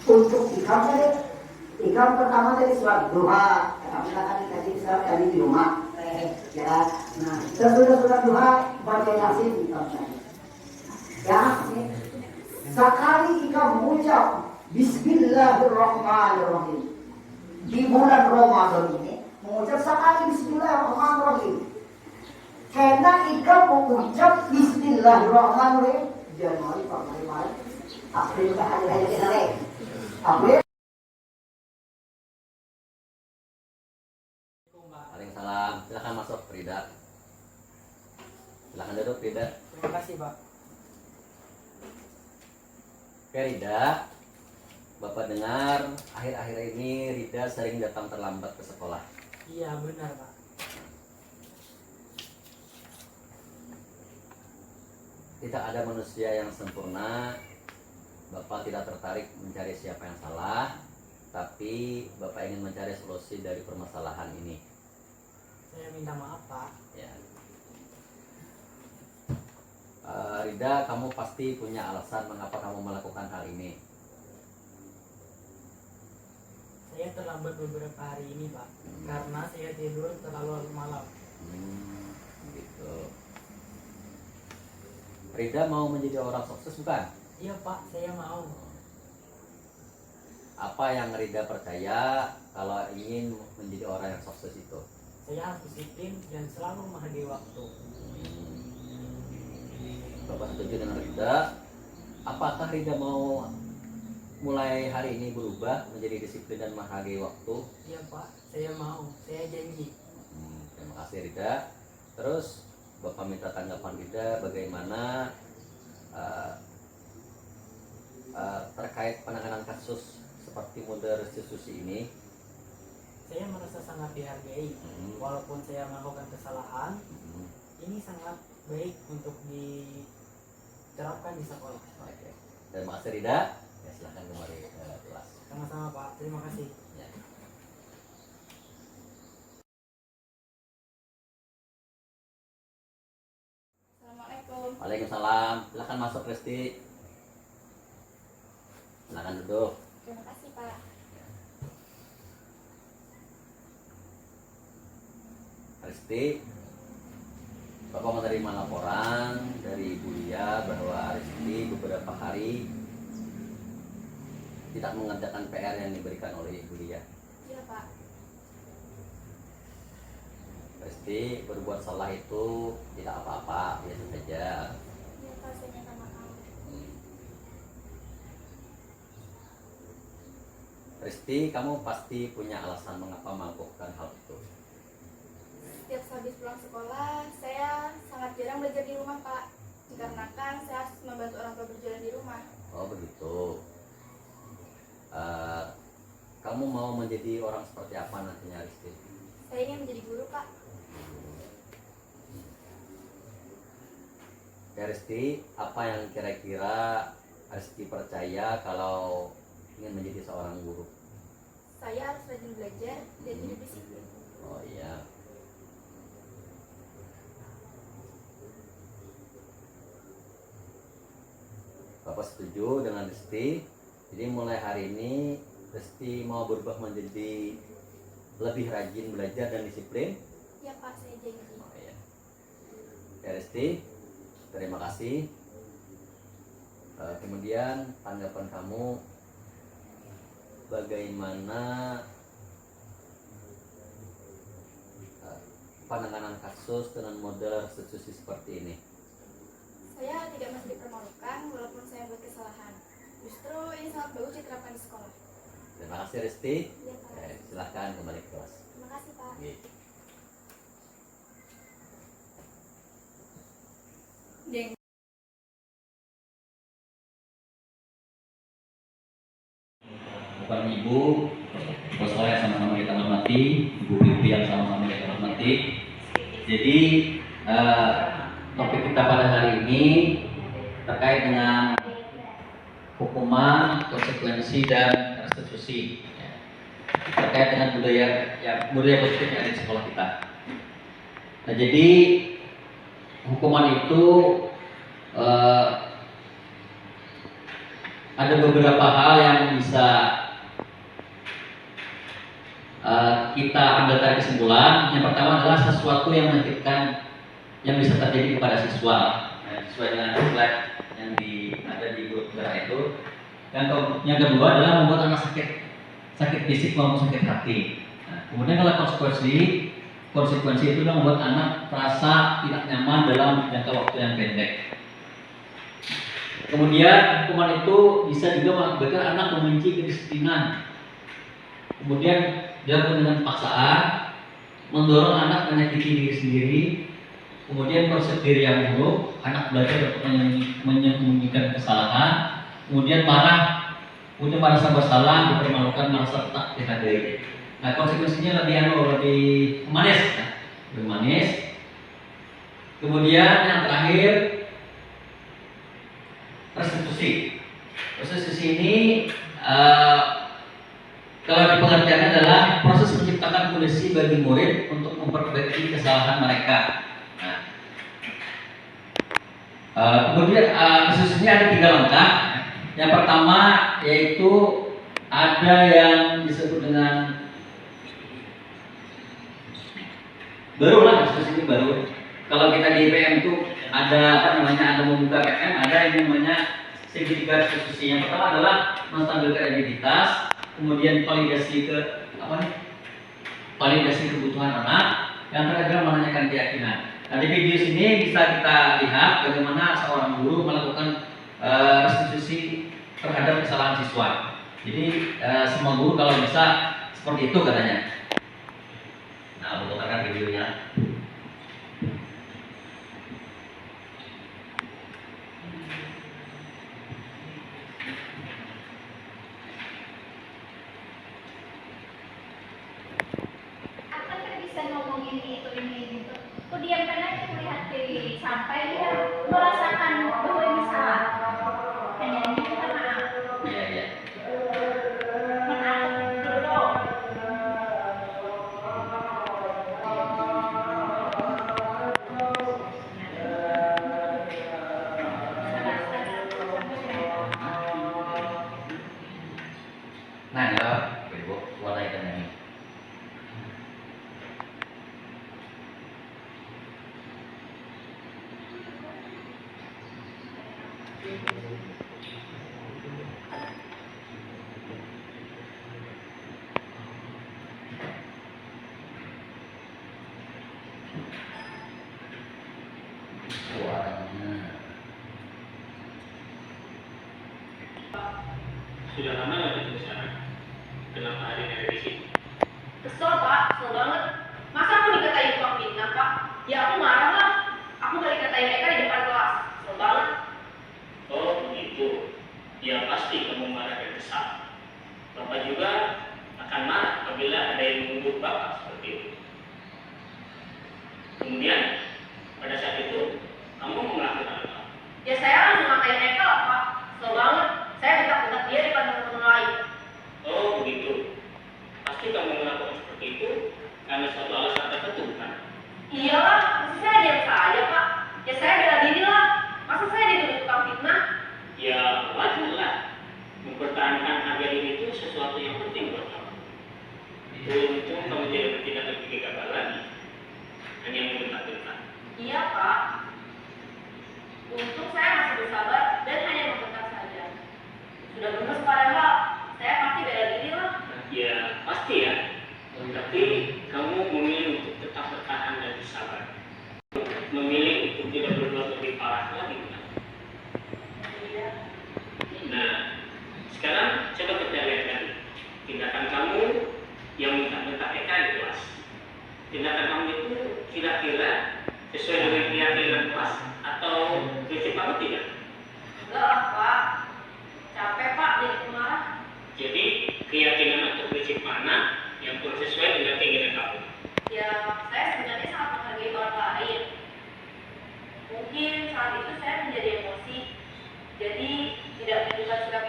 Untuk ikam pertama dari surat duha, kami akan dikasih surat tadi di rumah, ya. Nah, sesudah surat duha baca yasin ikam tadi. Ya, sekali ikam mengucap Bismillahirrahmanirrahim di bulan Ramadan ini, mengucap sekali Bismillahirrahmanirrahim. Karena ikam mengucap Bismillahirrahmanirrahim Januari, Februari, Maret, April, hari-hari kita lain. April. Waalaikumsalam. Silakan masuk, Frida. Silakan duduk, Frida. Terima kasih, Pak. Oke, Rida. Bapak dengar akhir-akhir ini Rida sering datang terlambat ke sekolah. Iya, benar, Pak. Tidak ada manusia yang sempurna. Bapak tidak tertarik mencari siapa yang salah, tapi Bapak ingin mencari solusi dari permasalahan ini. Saya minta maaf, Pak. Ya. Rida, kamu pasti punya alasan mengapa kamu melakukan hal ini. Saya terlambat beberapa hari ini, Pak. Karena saya tidur terlalu malam. Gitu. Rida mau menjadi orang sukses bukan? Iya, Pak. Saya mau. Apa yang Rida percaya kalau ingin menjadi orang yang sukses itu? Saya harus disiplin dan selalu menghargai waktu. Bapak setuju dengan Rida. Apakah Rida mau mulai hari ini berubah menjadi disiplin dan menghargai waktu? Iya, Pak. Saya mau. Saya janji. Terima kasih Rida. Terus Bapak minta tanggapan Rida bagaimana terkait penanganan kasus seperti model restitusi ini. Saya merasa sangat dihargai. Walaupun saya melakukan kesalahan, ini sangat baik untuk diterapkan di sekolah. Oke. Terima kasih Rida. Ya, silahkan kembali ke kelas. Sama-sama, Pak. Terima kasih. Ya. Assalamualaikum. Waalaikumsalam. Silahkan masuk Resti. Silahkan duduk. Terima kasih, Pak. Resti, Bapak menerima laporan dari Ibu Lia bahwa Resti beberapa hari tidak mengerjakan PR yang diberikan oleh Ibu Lia. Iya, Pak. Resti, berbuat salah itu tidak apa-apa, biasa saja. Iya, Pak. Saya minta maaf. Resti, kamu pasti punya alasan mengapa melakukan hal itu. Setiap habis pulang sekolah, saya sangat jarang belajar di rumah, Pak. Dikarenakan saya harus membantu orang tua berjualan di rumah. Oh begitu. Kamu mau menjadi orang seperti apa nantinya, Resti? Saya ingin menjadi guru, Pak. Ya Resti, apa yang kira-kira Resti percaya kalau ingin menjadi seorang guru? Saya harus rajin belajar dan hidup disiplin. Oh iya. Bapak setuju dengan Resti. Jadi mulai hari ini Resti mau berubah menjadi lebih rajin belajar dan disiplin. Iya, Pak. Saya janji. Oh iya. Ya Resti, terima kasih. Kemudian tanggapan kamu bagaimana penanganan kasus dengan model restitusi seperti ini? Saya tidak merasa dipermalukan walaupun saya buat kesalahan. Justru ini sangat bagus diterapkan di sekolah. Terima kasih Resti. Iya, Pak. Silahkan kembali ke kelas. Terima kasih, Pak. Deng. Bapak Ibu, sekolah yang sama-sama kita hormati, Ibu Pipi yang sama-sama kita hormati. Jadi topik kita pada hari ini terkait dengan hukuman, konsekuensi, dan restitusi ya, terkait dengan budaya positif yang ada di sekolah kita. Nah, jadi hukuman itu ada beberapa hal yang bisa kita ambil dari kesimpulan. Yang pertama adalah sesuatu yang menyakitkan yang bisa terjadi kepada siswa. Nah, sesuai dengan slide yang ada di grup gerak itu. Yang kedua adalah membuat anak sakit fisik maupun sakit hati. Nah, kemudian kalau konsekuensi itu adalah membuat anak merasa tidak nyaman dalam jangka waktu yang pendek. Kemudian hukuman itu bisa juga mengakibatkan anak membenci kedisiplinan. Kemudian dilakukan dengan paksaan, mendorong anak menyakiti diri sendiri. Kemudian konsep diri yang buruk, anak belajar untuk menyembunyikan kesalahan. Kemudian marah, kemudian merasa bersalah, dipermalukan, merasa tak dihargai. Nah, konsekuensinya lebih manis, ya? Lebih manis. Kemudian yang terakhir, restitusi. Restitusi ini kalau dipengertikan adalah proses menciptakan kondisi bagi murid untuk memperbaiki kesalahan mereka. Nah, kemudian restitusinya ada 3 langkah. Yang pertama yaitu ada yang disebut dengan baru lah, restitusi ini baru. Kalau kita di IPM itu ada ada membuka PM, ada yang namanya segitiga restitusi. Yang pertama adalah menstabilkan identitas, kemudian validasi kebutuhan anak, yang terakhir adalah menanyakan keyakinan. Nah, di video sini bisa kita lihat bagaimana seorang guru melakukan restitusi terhadap kesalahan siswa. Jadi semua guru kalau bisa seperti itu katanya. Nah, aku putarkan videonya. Sampai dia merasakan bahwa ini salah. Hanya minta maaf. Iya. Maaf dulu. Nah, ya, Ibu, warnai ini. Sudah lama nggak ketemu sana? Kenapa hari ini ada di sini? Kesel Pak, kesel banget. Masa aku dikatain tukang fitnah Pak? Ya aku marah lah. Aku gak dikatain mereka di depan kelas. Kesel banget. Oh begitu. Ya pasti kamu marah dan kesal. Bapak juga akan marah apabila ada yang mengutuk Bapak seperti itu. Kemudian pada saat itu kamu melakukan apa? Ya saya langsung ngatain mereka lah Pak. Kesel banget. Saya dekat-dekat dia depan teman-teman lain. Oh begitu. Pasti kamu melakukan seperti itu karena suatu alasan tertentu kan? Iyalah, masa saya diam saja Pak? Ya saya bela diri lah. Masa saya dituduh tukang fitnah? Ya wajar lah. Mempertahankan harga diri itu sesuatu yang penting buat kamu. Untung kamu tidak bertindak lebih gegabah lagi. Hanya membentak-bentak. Iya Pak. Untung saya masih bersabar dan hanya membentak saja. Sudah benar sekarang Pak. Saya pasti bela diri lah. Ya pasti ya. Tapi kamu memilih untuk tetap bertahan dan bersabar. Memilih untuk tidak berbuat lebih parah lagi. Iya. Nah, sekarang coba kita lihat lagi tindakan kamu yang minta-minta Eka di kelas. Tindakan kamu itu kira-kira sesuai dengan keyakinan kelas atau prinsip kamu tidak? Enggak lah Pak. Capek Pak jadi pemarah. Jadi keyakinan atau prinsip mana yang kurang sesuai dengan keinginan kamu? Ya saya sebenarnya sangat menghargai orang lain. Mungkin saat itu saya menjadi emosi. Jadi tidak menunjukkan sikap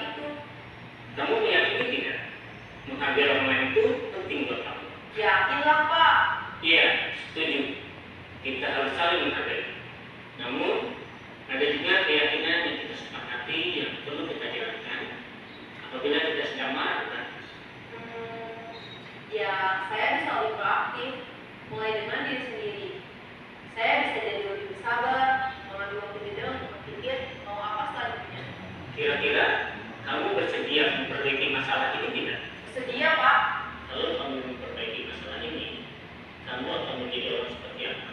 Ada juga keyakinan yang kita sepakati yang perlu kita jalankan apabila kita sedang marah. Ya, saya bisa lebih proaktif, mulai dengan diri sendiri. Saya bisa jadi lebih bersabar, mengambil waktu jeda untuk berpikir mau apa selanjutnya. Kira-kira kamu bersedia memperbaiki masalah ini tidak? Sedia, Pak. Kalau kamu memperbaiki masalah ini, kamu akan menjadi orang seperti apa?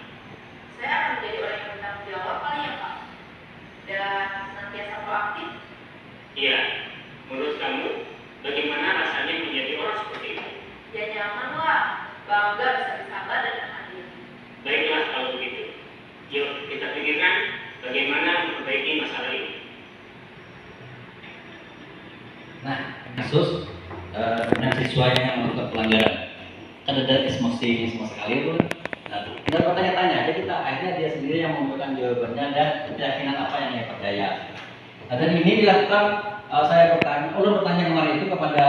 Saya akan menjadi orang yang bertanggung jawab kali ya, Pak. Dan senantiasa proaktif. Iya, menurut kamu bagaimana rasanya menjadi orang seperti itu? Ya nyaman lah, bangga bisa bersabar dan hadir. Baiklah kalau begitu. Yuk kita pikirkan bagaimana memperbaiki masalah ini. Nah, kasus dengan siswanya yang melakukan pelanggaran, kan ada emosi sekali itu. Nah, kita bertanya-tanya, jadi kita akhirnya dia sendiri yang memberikan jawabannya dan keyakinan apa yang dia percaya. Nah, dan ini dilakukan, saya bertanya, ulun bertanya kemarin itu kepada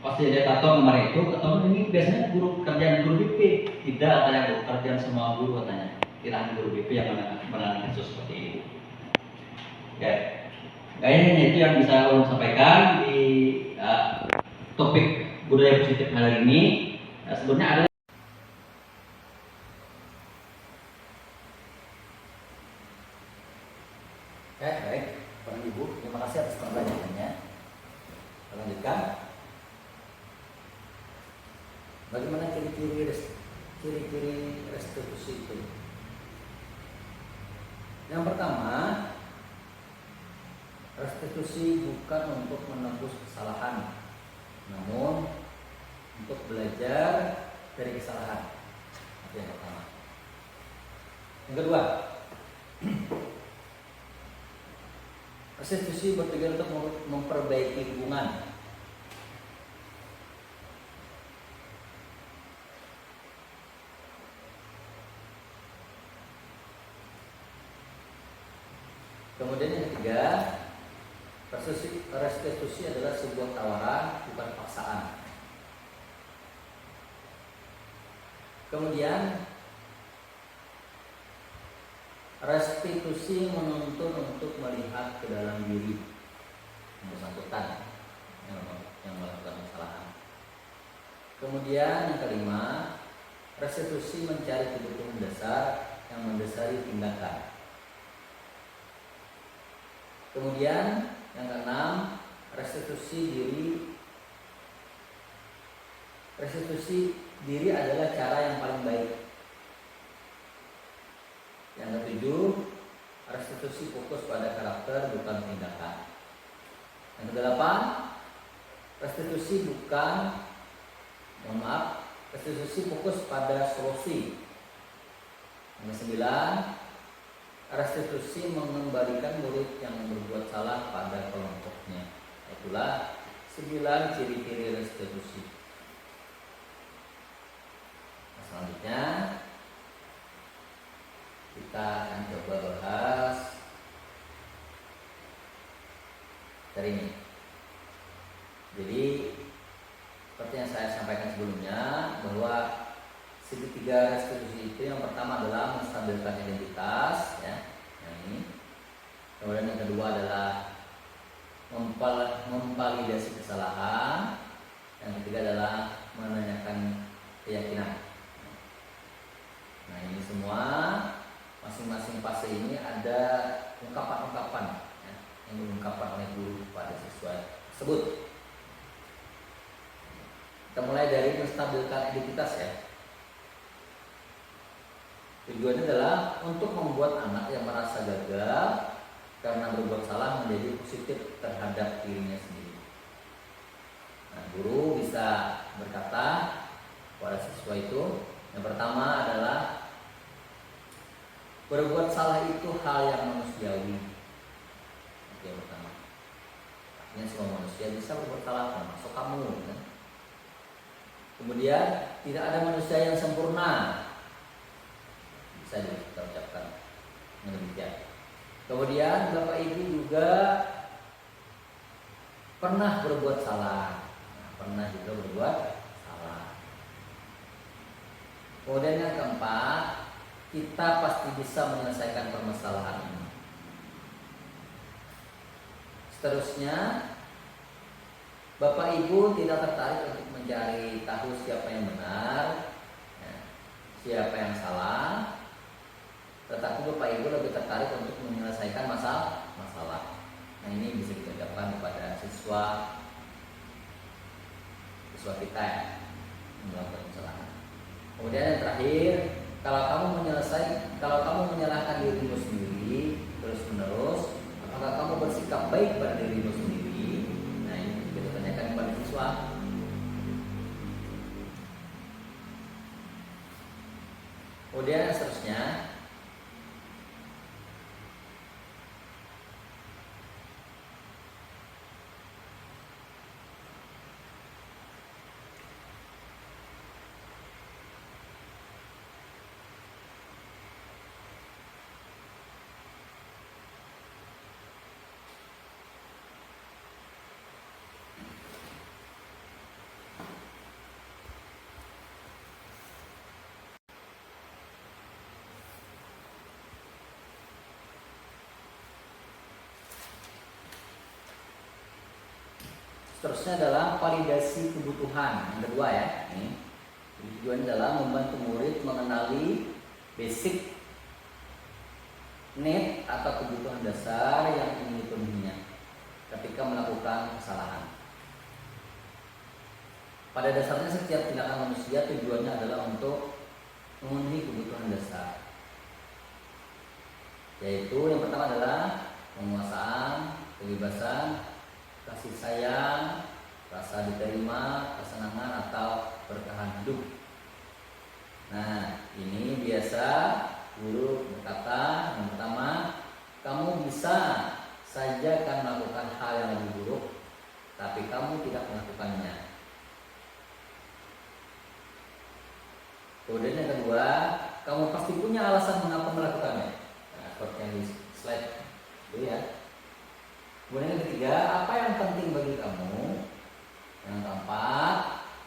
fasilitator kemarin itu, atau ini biasanya guru kerjaan guru BP, tidak ada yang kerjaan semua guru katanya, kira guru BP yang menangani kasus seperti ini. Ya. Kayaknya itu yang bisa ulun sampaikan di topik budaya positif hari ini. Sebelumnya ada. Baik, Bapak Ibu, terima kasih atas pertanyaannya. Kita lanjutkan. Bagaimana ciri-ciri restitusi itu? Yang pertama, restitusi bukan untuk menebus kesalahan, namun untuk belajar dari kesalahan. Itu yang pertama. Yang kedua, restitusi bertujuan untuk memperbaiki hubungan. Kemudian yang ketiga, restitusi adalah sebuah tawaran, bukan paksaan. Kemudian restitusi menuntun untuk melihat ke dalam diri yang bersangkutan yang melakukan kesalahan. Kemudian yang kelima, restitusi mencari kebutuhan dasar yang mendasari tindakan. Kemudian yang keenam, restitusi diri adalah cara yang paling baik. Yang ketujuh, restitusi fokus pada karakter bukan tindakan. Yang kedelapan, restitusi fokus pada solusi. Yang kesembilan, restitusi mengembalikan murid yang berbuat salah pada kelompoknya. Itulah 9 ciri-ciri restitusi. Nah, selanjutnya kita akan coba bahas dari ini. Jadi seperti yang saya sampaikan sebelumnya, bahwa segitiga restitusi itu yang pertama adalah menstabilkan identitas, ya, yang ini. Kemudian yang kedua adalah memvalidasi kesalahan. Yang ketiga adalah menanyakan keyakinan. Nah, ini semua masing-masing fase ini ada ungkapan-ungkapan, ya, yang diungkapkan oleh guru pada siswa tersebut. Kita mulai dari menstabilkan identitas, ya. Tujuannya adalah untuk membuat anak yang merasa gagal karena berbuat salah menjadi positif terhadap dirinya sendiri. Nah, guru bisa berkata pada siswa itu, yang pertama adalah berbuat salah itu hal yang manusiawi. Itu yang pertama. Artinya semua manusia bisa berbuat salah, termasuk kamu, kan? Kemudian tidak ada manusia yang sempurna. Bisa kita ucapkan demikian. Kemudian Bapak Ibu juga pernah berbuat salah. Pernah juga berbuat salah. Kemudian yang keempat, kita pasti bisa menyelesaikan permasalahan ini. Seterusnya, Bapak Ibu tidak tertarik untuk mencari tahu siapa yang benar, ya, siapa yang salah, tetapi Bapak Ibu lebih tertarik untuk menyelesaikan masalah. Nah, ini bisa kita ucapkan kepada siswa kita ya, yang melakukan kesalahan. Kemudian yang terakhir, kalau kamu menyalahkan dirimu sendiri terus menerus, apakah kamu bersikap baik pada dirimu sendiri? Nah, ini kita tanyakan kepada siswa. Kemudian yang seterusnya, adalah validasi kebutuhan. Yang kedua ya, ini tujuannya adalah membantu murid mengenali basic need atau kebutuhan dasar yang ingin dipenuhinya ketika melakukan kesalahan. Pada dasarnya setiap tindakan manusia tujuannya adalah untuk memenuhi kebutuhan dasar, yaitu yang pertama adalah penguasaan, kebebasan, kasih sayang, rasa diterima, kesenangan atau bertahan hidup. Nah, ini biasa guru berkata, yang pertama, kamu bisa saja kan melakukan hal yang lebih buruk, tapi kamu tidak melakukannya. Kemudian yang kedua, kamu pasti punya alasan mengapa melakukannya. Nah, seperti yang di slide itu ya. Kemudian yang ketiga, apa yang penting bagi kamu? Yang keempat,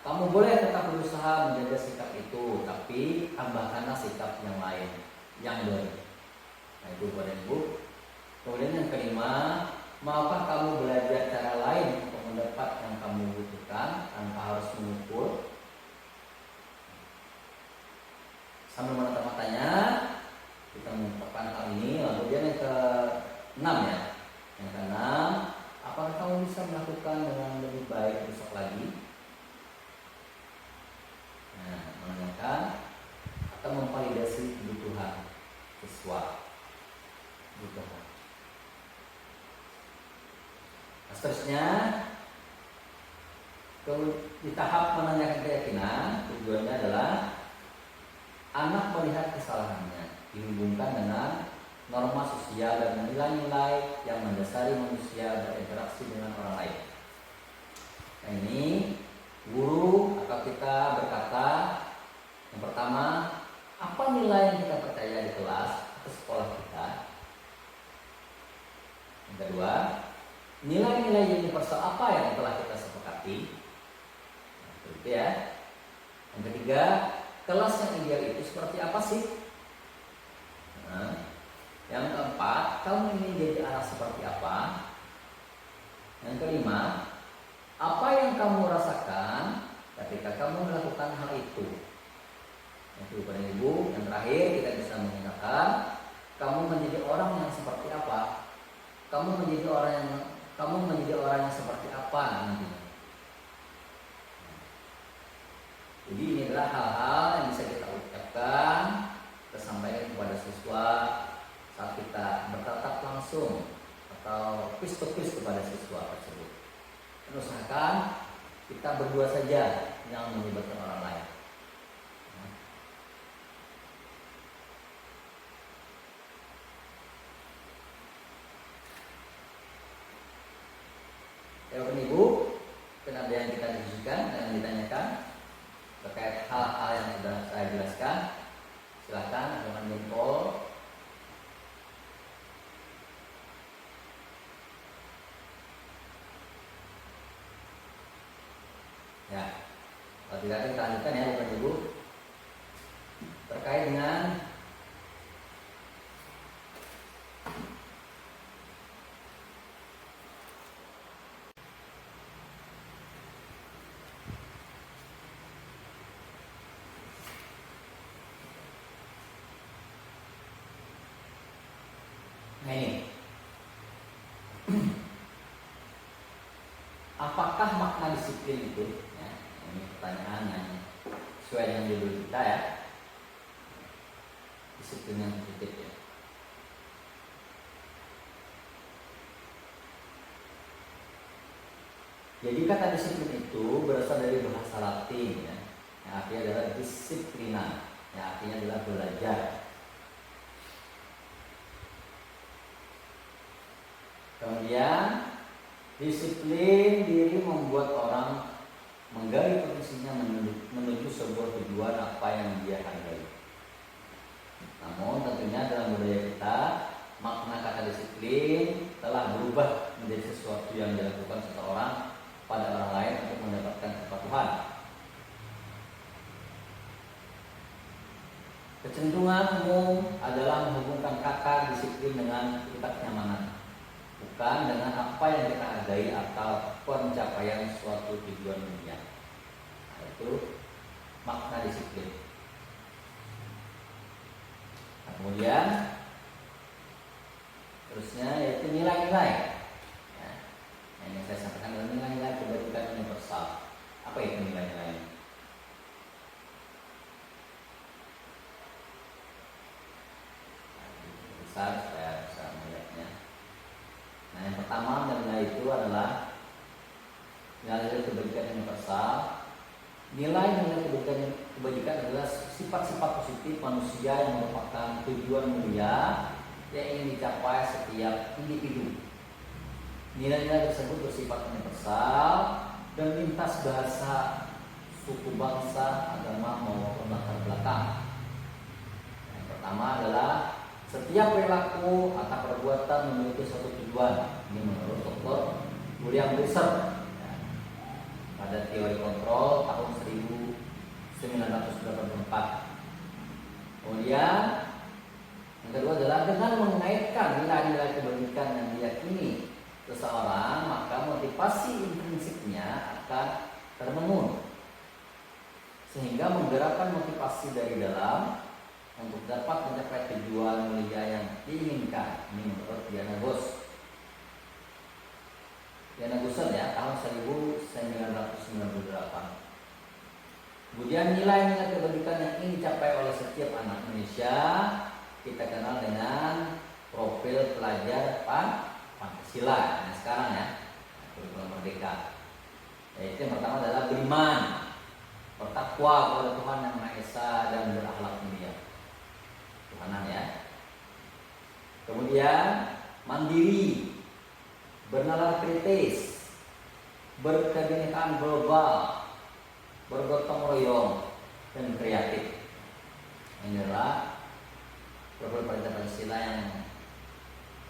kamu boleh tetap berusaha menjaga sikap itu, tapi tambahkanlah sikap yang lain, yang baru. Nah, itu buat Ibu. Kemudian yang kelima, maukah kamu belajar cara lain untuk mendapat yang kamu butuhkan tanpa harus mengukur? Sambil menatap matanya, kita mengucapkan hal ini. Kemudian yang keenam ya. Yang keenam, apakah kamu bisa melakukan dengan lebih baik besok lagi? Nah, menanyakan atau memvalidasi kebutuhan siswa. Kebutuhan. Nah, seterusnya, di tahap menanyakan keyakinan, tujuannya adalah anak melihat kesalahannya dihubungkan dengan norma sosial dan nilai-nilai yang mendasari manusia berinteraksi dengan orang lain. Nah, ini guru atau kita berkata, yang pertama, apa nilai yang kita percaya di kelas atau sekolah kita? Yang kedua, nilai-nilai universal apa yang telah kita sepakati? Nah, itu ya. Yang ketiga, kelas yang ideal itu seperti apa sih? Nah, yang keempat, kamu ingin jadi anak seperti apa? Yang kelima, apa yang kamu rasakan ketika kamu melakukan hal itu? Itu pada Ibu. Yang terakhir, kita bisa mengingatkan, kamu menjadi orang yang seperti apa? Kamu menjadi orang yang seperti apa nantinya? Jadi ini adalah hal-hal yang bisa kita ucapkan, kita sampaikan kepada siswa saat kita bertatap langsung atau face to face kepada siswa tersebut. Dan usahakan kita berdua saja yang melibatkan orang lain. Ya, Bapak Ibu, mungkin ada yang kita diskusikan dan ditanyakan terkait hal-hal yang sudah saya jelaskan. Silakan dengan jempol. Ya, kalau tidak kita lanjutkan ya Bapak Ibu terkait dengan Nah ini, apakah makna disiplin itu? Ya, ini pertanyaan yang sesuai dengan judul kita ya. Disiplin yang positif ya. Jadi kata disiplin itu berasal dari bahasa Latin ya, yang artinya adalah disiplina, yang artinya adalah belajar. Kemudian disiplin diri membuat orang menggali potensinya menuju sebuah tujuan apa yang dia hargai. Namun tentunya dalam budaya kita, makna kata disiplin telah berubah menjadi sesuatu yang dilakukan seseorang pada orang lain untuk mendapatkan kepatuhan. Kecenderungan umum adalah menghubungkan kata disiplin dengan tingkat kenyamanan, bukan dengan apa yang kita hargai atau pencapaian suatu tujuan mulia. Nah, itu makna disiplin. Nah, kemudian terusnya yaitu nilai-nilai. Nah, yang saya sampaikan adalah nilai-nilai kebajikan universal. Apa itu nilai-nilai? Besar supaya bisa melihatnya. Nah, yang pertama nilai itu adalah nilai-nilai kebajikan universal. Nilai-nilai kebajikan adalah sifat-sifat positif manusia yang merupakan tujuan mulia yang ingin dicapai setiap individu. Nilai-nilai tersebut bersifat universal dan lintas bahasa, suku, bangsa, agama maupun latar belakang. Yang pertama adalah setiap perilaku atau perbuatan memiliki suatu tujuan. Ini menurut Dr. William Glasser pada teori kontrol tahun 1984. Kemudian yang kedua adalah dengan mengaitkan nilai-nilai kebajikan yang diyakini seseorang, maka motivasi intrinsiknya akan terbangun sehingga menggerakkan motivasi dari dalam untuk dapat mencapai tujuan mulia yang diinginkan. Ini menurut Diana Gosser ya, tahun 1998. Kemudian nilai-nilai kebajikan yang ingin dicapai oleh setiap anak Indonesia kita kenal dengan profil pelajar Pancasila. Nah, sekarang ya, kurikulum merdeka. Yaitu yang pertama adalah beriman, bertakwa kepada Tuhan Yang Maha Esa dan berakhlak mulia. Tuhanan ya. Kemudian mandiri, bernalar kritis, berkebinekaan global, bergotong royong, dan kreatif. Ini adalah profil pelajar Pancasila yang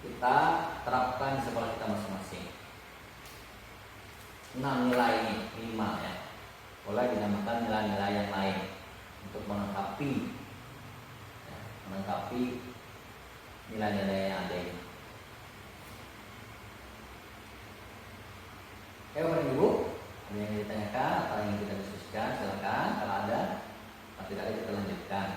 kita terapkan di sekolah kita masing-masing. 6 nilai ini, 5 ya, boleh dinamakan nilai-nilai yang lain untuk melengkapi nilai-nilai yang ada ini. Bapak dan Ibu, ada yang ditanyakan atau yang kita diskusikan, silakan. Kalau ada, kalau tidak ada kita lanjutkan.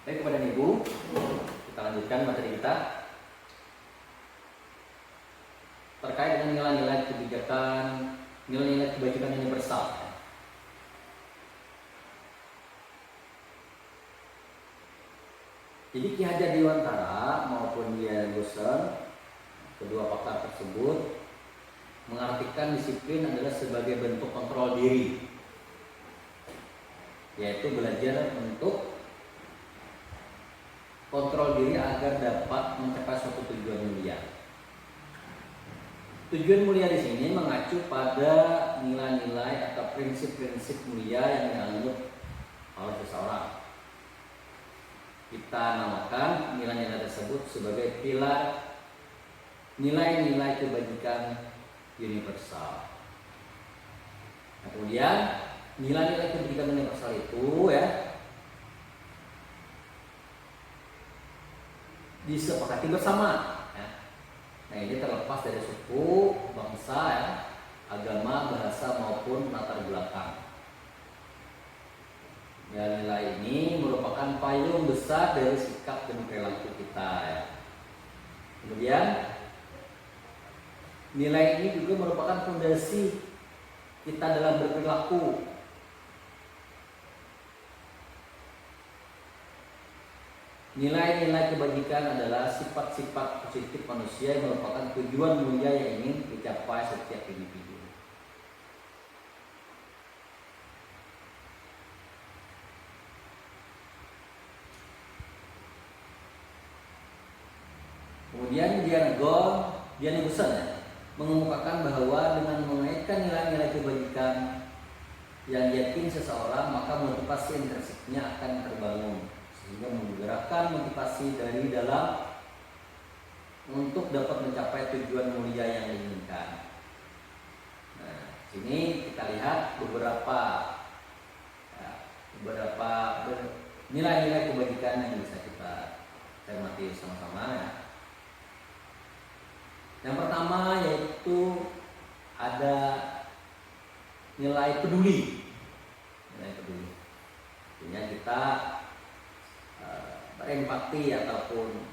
Baik, kepada Ibu, kita lanjutkan materi kita terkait dengan nilai-nilai kebijakan, nilai-nilai kebajikan universal. Jadi Ki Hajar Dewantara maupun Diana Gosser, kedua pakar tersebut, mengartikan disiplin adalah sebagai bentuk kontrol diri, yaitu belajar untuk kontrol diri agar dapat mencapai suatu tujuan mulia. Tujuan mulia di sini mengacu pada nilai-nilai atau prinsip-prinsip mulia yang dianut oleh seseorang. Kita namakan nilai-nilai tersebut sebagai pilar nilai-nilai kebajikan universal. Nah, kemudian nilai-nilai kebajikan universal itu ya disepakati bersama. Nah, ini terlepas dari suku, bangsa, ya, agama, bahasa maupun latar belakang. Nilai-nilai ini merupakan payung besar dari sikap dan perilaku kita. Ya. Kemudian nilai ini juga merupakan fondasi kita dalam berperilaku. Nilai-nilai kebajikan adalah sifat-sifat positif manusia yang merupakan tujuan mulia yang ingin dicapai setiap individu. Kemudian Diana Gusson mengemukakan bahwa dengan mengaitkan nilai-nilai kebajikan yang yakin seseorang, maka motivasi intrinsiknya akan terbangun, sehingga menggerakkan motivasi dari dalam untuk dapat mencapai tujuan mulia yang diinginkan. Nah, sini kita lihat beberapa nilai-nilai kebajikan yang bisa kita cermati sama-sama. Ya. Yang pertama yaitu ada nilai peduli. Nilai peduli. Artinya kita berempati ataupun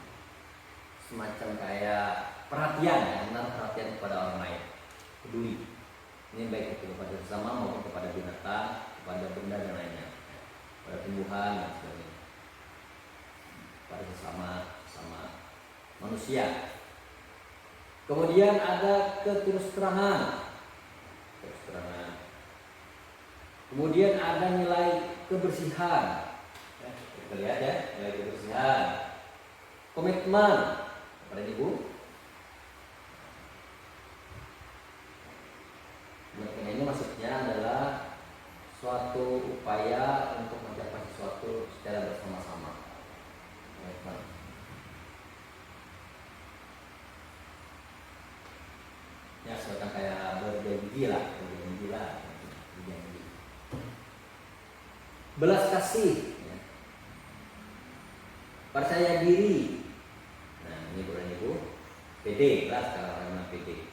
semacam kayak perhatian, ya, menaruh perhatian kepada orang lain. Peduli. Ini baik itu kepada sesama maupun kepada binatang, kepada benda dan lainnya, pada tumbuhan dan sebagainya, pada sesama manusia. Kemudian ada keterus-terangan. Kemudian ada nilai kebersihan. Kita lihat ya, nilai kebersihan. Komitmen kepada ibu. Komitmen ini maksudnya adalah suatu upaya untuk mencapai sesuatu secara bersama-sama. Komitmen. Ya, semacam kayak berjanji lah. Belas kasih, ya. Percaya diri. Nah, ini bukan ibu. PD, belas kalau orang PD.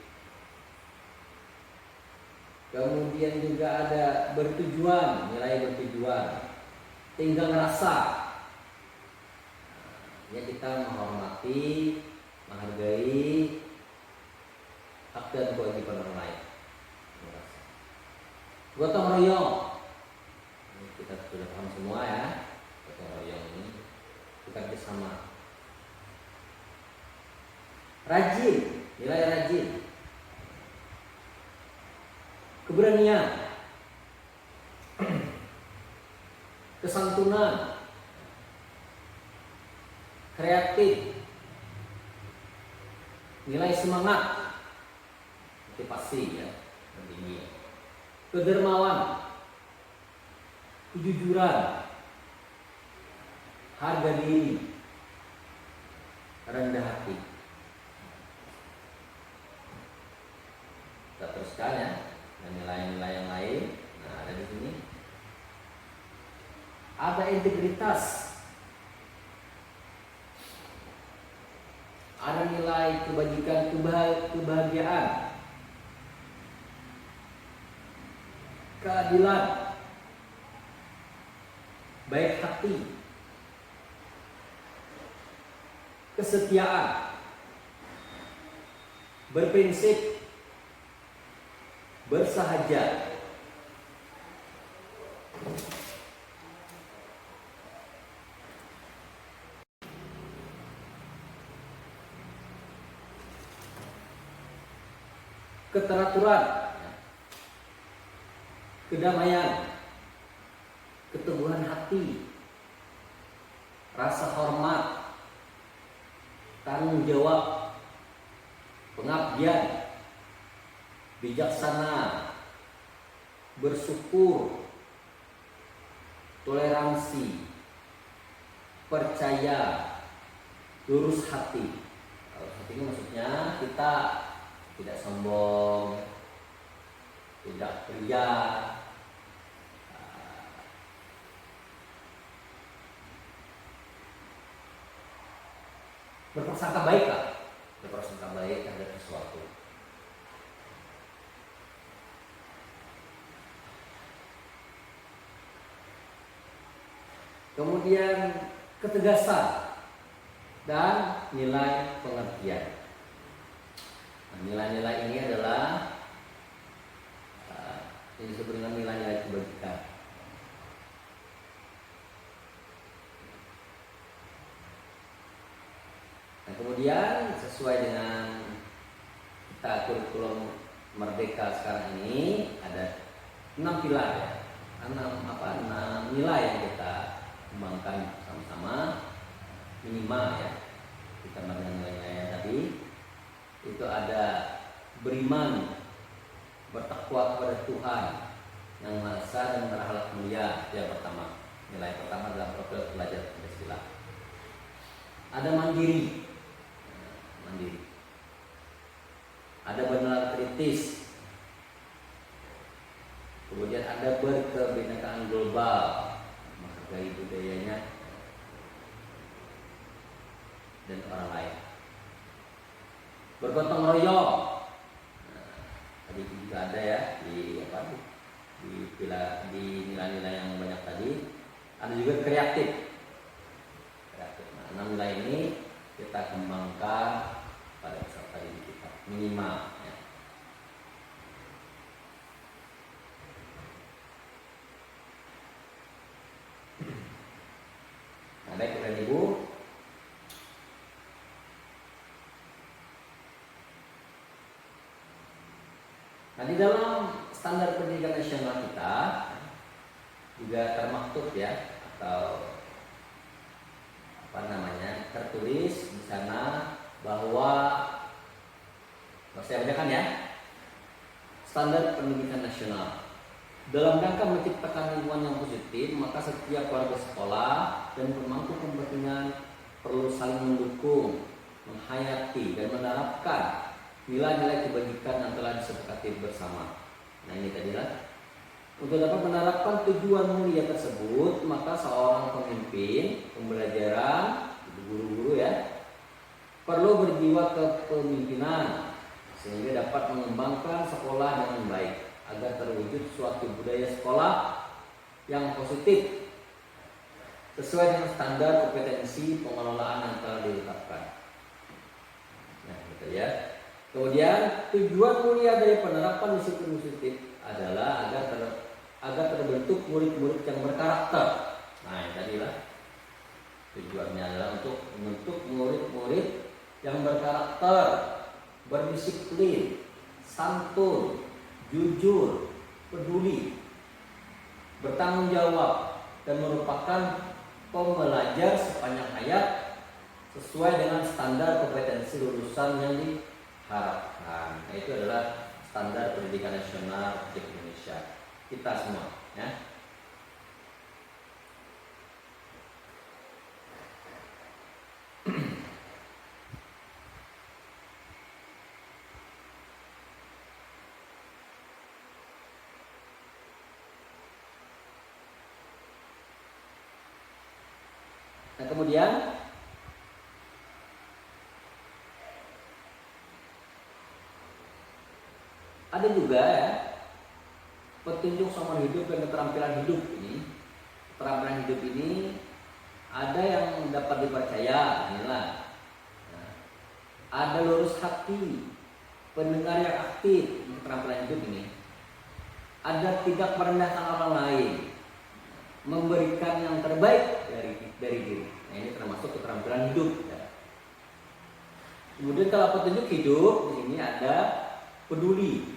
Kemudian juga ada bertujuan, nilai bertujuan. Tinggal ngerasa. Ya, kita menghormati, menghargai hak dan kewajiban orang lain. Gotong royong, ini kita sudah paham semua ya. Gotong royong ini kita bersama. Rajin, nilai rajin. Keberanian, kesantunan, kreatif, nilai semangat, motivasi ya, tinggi. Kedermawan, kejujuran, harga diri, rendah hati. Kita teruskan ya, dan nilai-nilai yang lain. Nah, ada di sini. Ada integritas, ada nilai kebajikan, kebahagiaan, keadilan, baik hati, kesetiaan, berprinsip, bersahaja. Keteraturan, kedamaian, keteguhan hati, rasa hormat, tanggung jawab, pengabdian, bijaksana, bersyukur, toleransi, percaya, lurus hati. Ini maksudnya kita tidak sombong, tidak ria, berprasangka baik lah, berprasangka baik terhadap sesuatu. Kemudian ketegasan dan nilai pengertian. Nah, nilai-nilai ini adalah yang disebut dengan nilai-nilai kebajikan. Nah, kemudian sesuai dengan kita kurikulum Merdeka sekarang ini ada 6 pilar ya. 6 nilai yang kita kembangkan sama-sama, minimal ya. Kita dengan nilai-nilai tadi itu ada beriman, bertakwa kepada Tuhan yang Maha Esa dan berakhlak mulia. Itu yang pertama. Nilai pertama adalah profil pelajar Pancasila. Ada mandiri. Ada benar kritis. Kemudian ada berkebinekaan global, menghargai budayanya dan orang lain. Bergotong royong. Tadi juga ada ya di nilai-nilai yang banyak tadi. Ada juga kreatif. Nah, 6 nilai ini kita kembangkan pada peserta didik kita minimal ya. Nah, baik Bapak dan Ibu, nah di dalam standar pendidikan nasional kita juga termaktub ya, atau tertulis di sana bahwa saya bacakan ya. Standar pendidikan nasional. Dalam rangka menciptakan lingkungan yang positif, maka setiap warga sekolah dan pemangku kepentingan perlu saling mendukung, menghayati dan menerapkan nilai-nilai kebajikan yang telah disepakati bersama. Nah ini tadilah. Untuk dapat menerapkan tujuan mulia tersebut, maka seorang pemimpin pembelajaran, guru-guru ya, perlu berjiwa kepemimpinan sehingga dapat mengembangkan sekolah dengan baik agar terwujud suatu budaya sekolah yang positif sesuai dengan standar kompetensi pengelolaan yang telah ditetapkan. Nah, gitu ya. Kemudian tujuan mulia dari penerapan disiplin positif adalah agar terbentuk murid-murid yang berkarakter. Nah, ini tadilah tujuannya adalah untuk membentuk murid-murid yang berkarakter, berdisiplin, santun, jujur, peduli, bertanggung jawab, dan merupakan pembelajar sepanjang hayat sesuai dengan standar kompetensi lulusan yang diharapkan. Nah, itu adalah standar pendidikan nasional di Indonesia. Kita semua, ya. Nah, kemudian ada juga ya petunjuk sama hidup dan keterampilan hidup ini. Keterampilan hidup ini ada yang dapat dipercaya, inilah. Nah, ada lurus hati, pendengar yang aktif, keterampilan hidup ini. Ada tidak merendahkan orang lain, memberikan yang terbaik dari diri. Nah, ini termasuk keterampilan hidup. Ya. Kemudian kalau petunjuk hidup di sini ada peduli,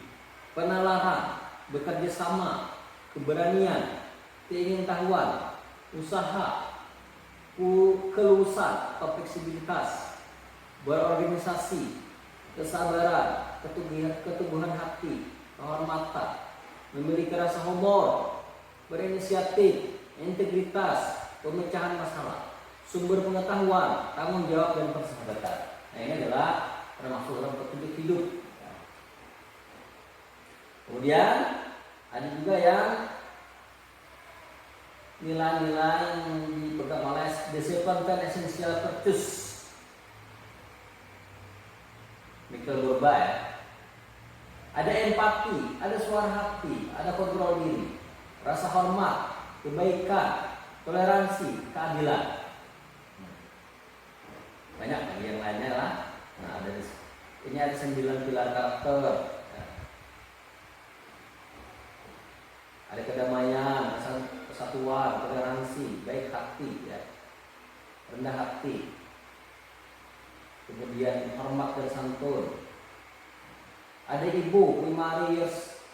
penalaran, bekerja sama, keberanian, keingintahuan, usaha, kelulusan atau fleksibilitas, berorganisasi, kesabaran, keteguhan hati, kehormatan, memiliki rasa humor, berinisiatif, integritas, pemecahan masalah, sumber pengetahuan, tanggung jawab dan persahabatan. Nah, ini adalah termasuk dalam petunjuk hidup. Kemudian ada juga yang nilai-nilai yang dipegang oleh the seven essential virtues. Michael Burba ya. Ada empati, ada suara hati, ada kontrol diri, rasa hormat, kebaikan, toleransi, keadilan. Banyak lagi yang lainnya lah. Nah, ini ada 9 pilar karakter. Ada kedamaian, kesatuan, toleransi, baik hati, ya, rendah hati, kemudian hormat dan santun. Ada ibu primarius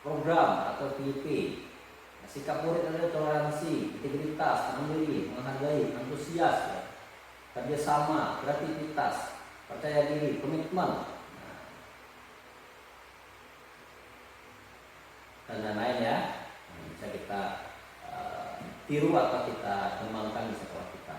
program atau PIP. Sikap murid adalah toleransi, integritas, mandiri, menghargai, antusias, ya, kerjasama, kreativitas, percaya diri, komitmen, dan lain-lain ya. Bisa kita tiru atau kita kembangkan di sekolah kita.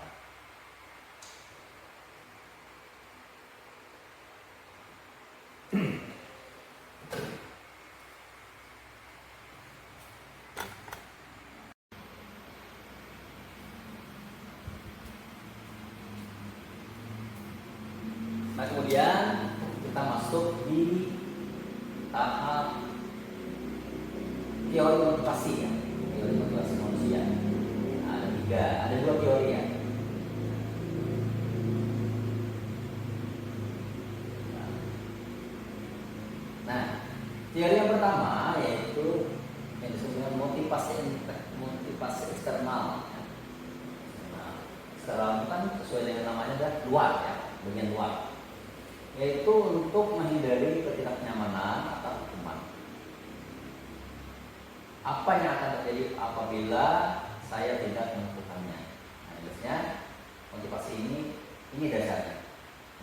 Nah, kemudian kita masuk di tahap teori motivasi ya, teori motivasi manusia. Nah, ada dua teori ya. Nah, teori yang pertama yaitu yang disebut dengan motivasi eksternal. Nah, eksternal itu kan sesuai dengan namanya adalah luar ya, bagian luar. Yaitu untuk menghindari ketidaknyamanan atau hukuman. Apa yang akan terjadi apabila saya tidak melakukannya? Nah, biasanya motivasi ini dasarnya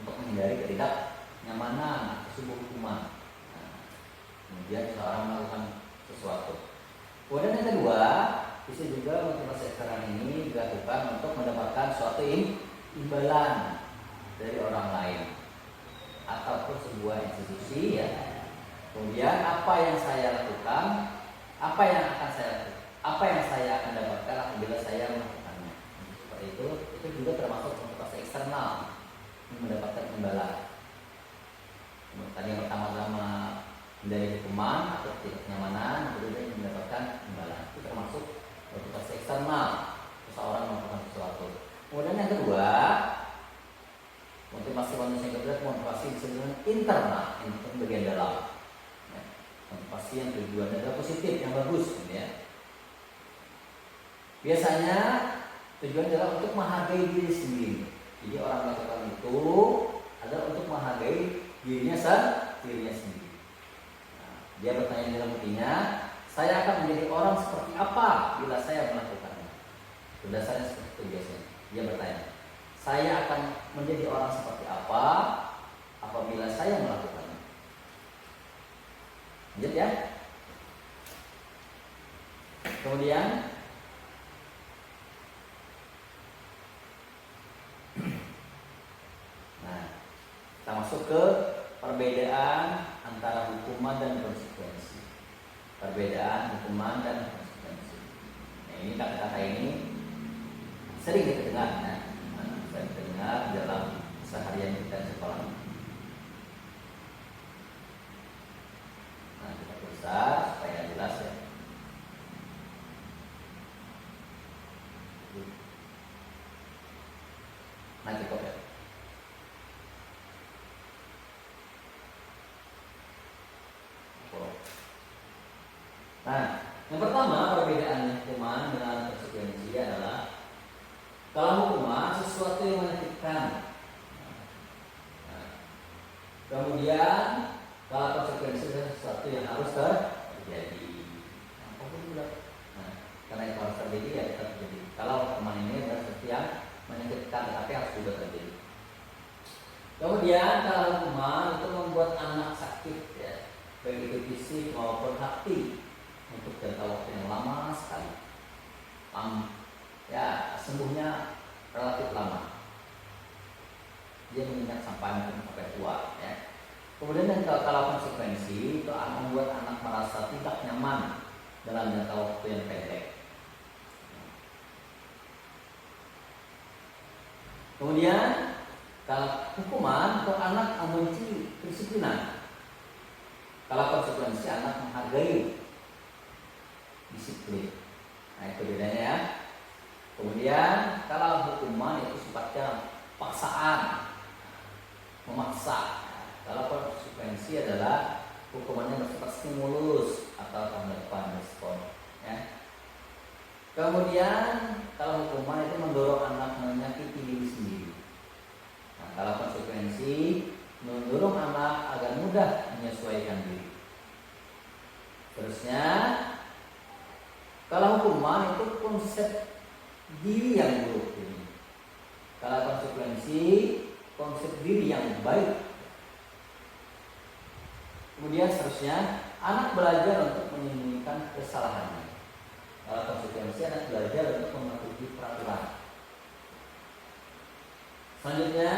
untuk menghindari ketidaknyamanan, sebuah hukuman. Nah, kemudian seorang melakukan sesuatu. Kemudian yang kedua, bisa juga motivasi eksternal ini dilakukan untuk mendapatkan suatu imbalan dari orang lain ataupun sebuah institusi ya. Kemudian apa yang saya lakukan, apa yang saya akan dapatkan apabila saya melakukannya. Seperti itu juga termasuk motivasi eksternal, mendapatkan imbalan. Tadi yang pertama-tama dari hukuman atau ketidaknyamanan, kemudian mendapatkan imbalan. Itu termasuk motivasi eksternal, seseorang melakukan sesuatu. Kemudian yang kedua, motivasi manusia yang kedua, motivasi disebut internal, yang bagian dalam. Motivasi yang tujuannya adalah positif, yang bagus, gitu ya. Biasanya tujuan adalah untuk menghargai diri sendiri. Jadi orang melakukan itu adalah untuk menghargai dirinya sendiri. Nah, dia bertanya dalam hatinya, saya akan menjadi orang seperti apa bila saya melakukannya? Berdasarnya seperti itu biasanya. Dia bertanya, saya akan menjadi orang seperti apa apabila saya melakukannya? Lanjut ya. Kemudian kita masuk ke perbedaan antara hukuman dan konsekuensi. Perbedaan hukuman dan konsekuensi. Nah, ini kata-kata ini sering kita dengar, ya. Sering kita dengar dalam seharian kita di sekolah. Nah, kita tuliskan supaya jelas ya. Nah, cukup ya. Nah, yang pertama perbedaan hukuman dengan konsekuensi adalah kalau hukuman sesuatu yang menyakitkan. Nah, kemudian kalau konsekuensi adalah sesuatu yang harus terjadi. Nah, karena itu harus terjadi ya tetap terjadi. Kalau hukuman ini adalah sesuatu yang menyakitkan tetapi harus juga terjadi. Kemudian kalau hukuman itu membuat anak sakit ya, baik itu fisik maupun hati, untuk jangka waktu yang lama sekali. Ya, sembuhnya relatif lama. Dia mengingat sampai tua ya. Kemudian yang kalau konsekuensi itu akan membuat anak merasa tidak nyaman dalam jangka waktu yang pendek. Kemudian kalau hukuman untuk anak membenci kedisiplinan. Kalau konsekuensi anak menghargai disiplin. Nah itu bedanya ya. Kemudian kalau hukuman itu sifatnya paksaan, memaksa. Kalau konsekuensi adalah hukumannya bersifat stimulus atau tanggapan respon. Ya. Kemudian kalau hukuman itu mendorong anak menyakiti diri sendiri. Nah, kalau konsekuensi mendorong anak agar mudah menyesuaikan diri. Terusnya, kalau hukuman itu konsep diri yang buruk ini. Kalau konsekuensi konsep diri yang baik. Kemudian seterusnya, anak belajar untuk menyembunyikan kesalahannya. Kalau konsekuensi anak belajar untuk mematuhi peraturan. Selanjutnya,